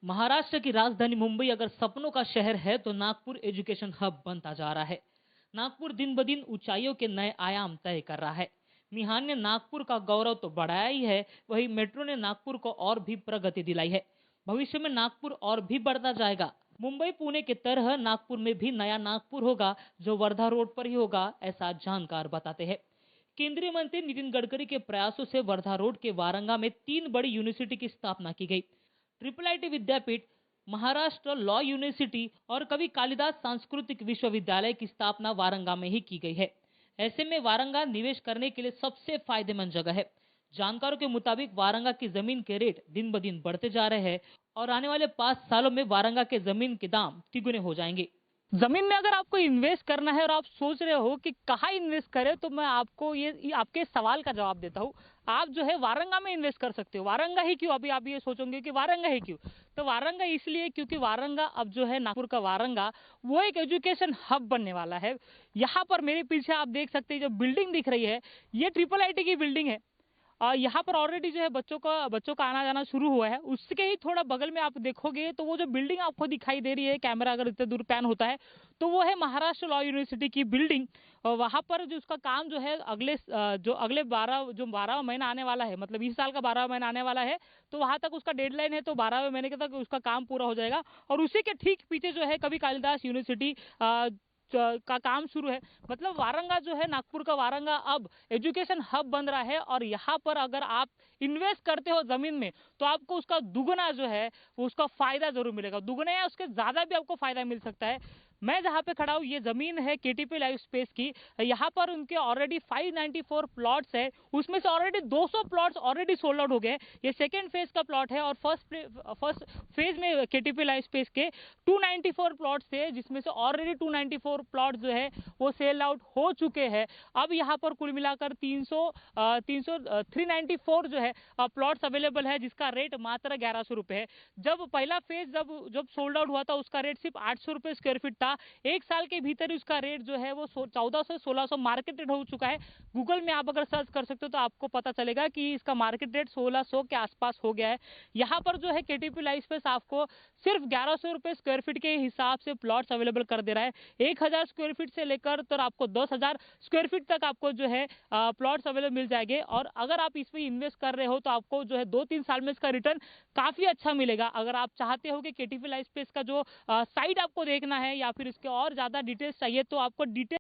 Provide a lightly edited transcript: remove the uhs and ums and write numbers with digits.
महाराष्ट्र की राजधानी मुंबई अगर सपनों का शहर है तो नागपुर एजुकेशन हब बनता जा रहा है। नागपुर दिन ब दिन ऊंचाइयों के नए आयाम तय कर रहा है। मिहान ने नागपुर का गौरव तो बढ़ाया ही है, वहीं मेट्रो ने नागपुर को और भी प्रगति दिलाई है। भविष्य में नागपुर और भी बढ़ता जाएगा। मुंबई पुणे के तरह नागपुर में भी नया नागपुर होगा, जो वर्धा रोड पर ही होगा, ऐसा जानकार बताते हैं। केंद्रीय मंत्री नितिन गडकरी के प्रयासों से वर्धा रोड के वारंगा में 3 बड़ी यूनिवर्सिटी की स्थापना की गई। Triple IT Vidyapeeth, Maharashtra law university और कवि कालिदास सांस्कृतिक विश्वविद्यालय की स्थापना वारंगा में ही की गई है। ऐसे में वारंगा निवेश करने के लिए सबसे फायदेमंद जगह है। जानकारों के मुताबिक वारंगा की जमीन के रेट दिन ब दिन बढ़ते जा रहे हैं और आने वाले 5 सालों में वारंगा के जमीन के दाम तिगुने हो जाएंगे। जमीन में अगर आपको इन्वेस्ट करना है और आप सोच रहे हो कि कहाँ इन्वेस्ट करें, तो मैं आपको ये आपके सवाल का जवाब देता हूँ। आप जो है वारंगा में इन्वेस्ट कर सकते हो। वारंगा ही क्यों? अभी आप ये सोचोगे कि वारंगा ही क्यों, तो वारंगा इसलिए क्योंकि वारंगा अब जो है नागपुर का वारंगा वो एक एजुकेशन हब बनने वाला है। यहाँ पर मेरे पीछे आप देख सकते हैं जो बिल्डिंग दिख रही है, ये ट्रिपल आईटी की बिल्डिंग है। यहाँ पर ऑलरेडी जो है बच्चों का आना जाना शुरू हुआ है। उसके ही थोड़ा बगल में आप देखोगे तो वो जो बिल्डिंग आपको दिखाई दे रही है, कैमरा अगर इतने दूर पैन होता है तो वो है महाराष्ट्र लॉ यूनिवर्सिटी की बिल्डिंग। और वहाँ पर जो उसका काम जो है अगले 12 महीना आने वाला है, मतलब इस साल का 12 महीना आने वाला है, तो वहाँ तक उसका डेडलाइन है, तो 12वें महीने के तक उसका काम पूरा हो जाएगा। और उसी के ठीक पीछे जो है कवि कालिदास यूनिवर्सिटी का काम शुरू है। मतलब वारंगा जो है, नागपुर का वारंगा अब एजुकेशन हब बन रहा है। और यहाँ पर अगर आप इन्वेस्ट करते हो जमीन में, तो आपको उसका दुगना जो है उसका फायदा जरूर मिलेगा। दुगना या उसके ज्यादा भी आपको फायदा मिल सकता है। मैं जहाँ पे खड़ा हूँ ये जमीन है केटीपी लाइफ स्पेस की। यहाँ पर उनके ऑलरेडी 594 प्लॉट्स है, उसमें से already 200 plots already sold out हो गए। ये सेकेंड फेज का प्लॉट है और फर्स्ट फेज में केटीपी लाइफ स्पेस के 294 प्लॉट्स थे, जिसमें से ऑलरेडी 294 प्लॉट जो है वो सेल आउट हो चुके हैं। अब यहाँ पर कुल मिलाकर 394 जो है प्लॉट्स अवेलेबल है, जिसका रेट मात्र 1100 रुपए है। जब पहला फेज जब सोल्ड आउट हुआ था उसका रेट सिर्फ 800 रुपए स्क्वायर फीट था। एक साल के भीतर उसका रेट जो है वो 1400 1600 मार्केट रेट हो चुका है। गूगल में आप अगर सर्च कर सकते हो तो आपको पता चलेगा कि इसका मार्केट रेट 1600 के आसपास हो गया है। यहाँ पर जो है केटीपी लाइफ स्पेस आपको सिर्फ 1100 रुपए स्क्वायर फीट के हिसाब से प्लॉट्स अवेलेबल कर दे रहा है। 1000 स्क्वायर फीट से लेकर तो आपको 10,000 स्क्वायर फीट तक आपको जो है प्लॉट्स अवेलेबल मिल जाएंगे। और अगर आप इसमें इन्वेस्ट कर रहे हो तो आपको जो है 2-3 साल में इसका रिटर्न काफी अच्छा मिलेगा। अगर आप चाहते हो कि केटीपी लाइफ स्पेस का जो साइट आपको देखना है या फिर इसके और ज्यादा डिटेल्स चाहिए, तो आपको डिटेल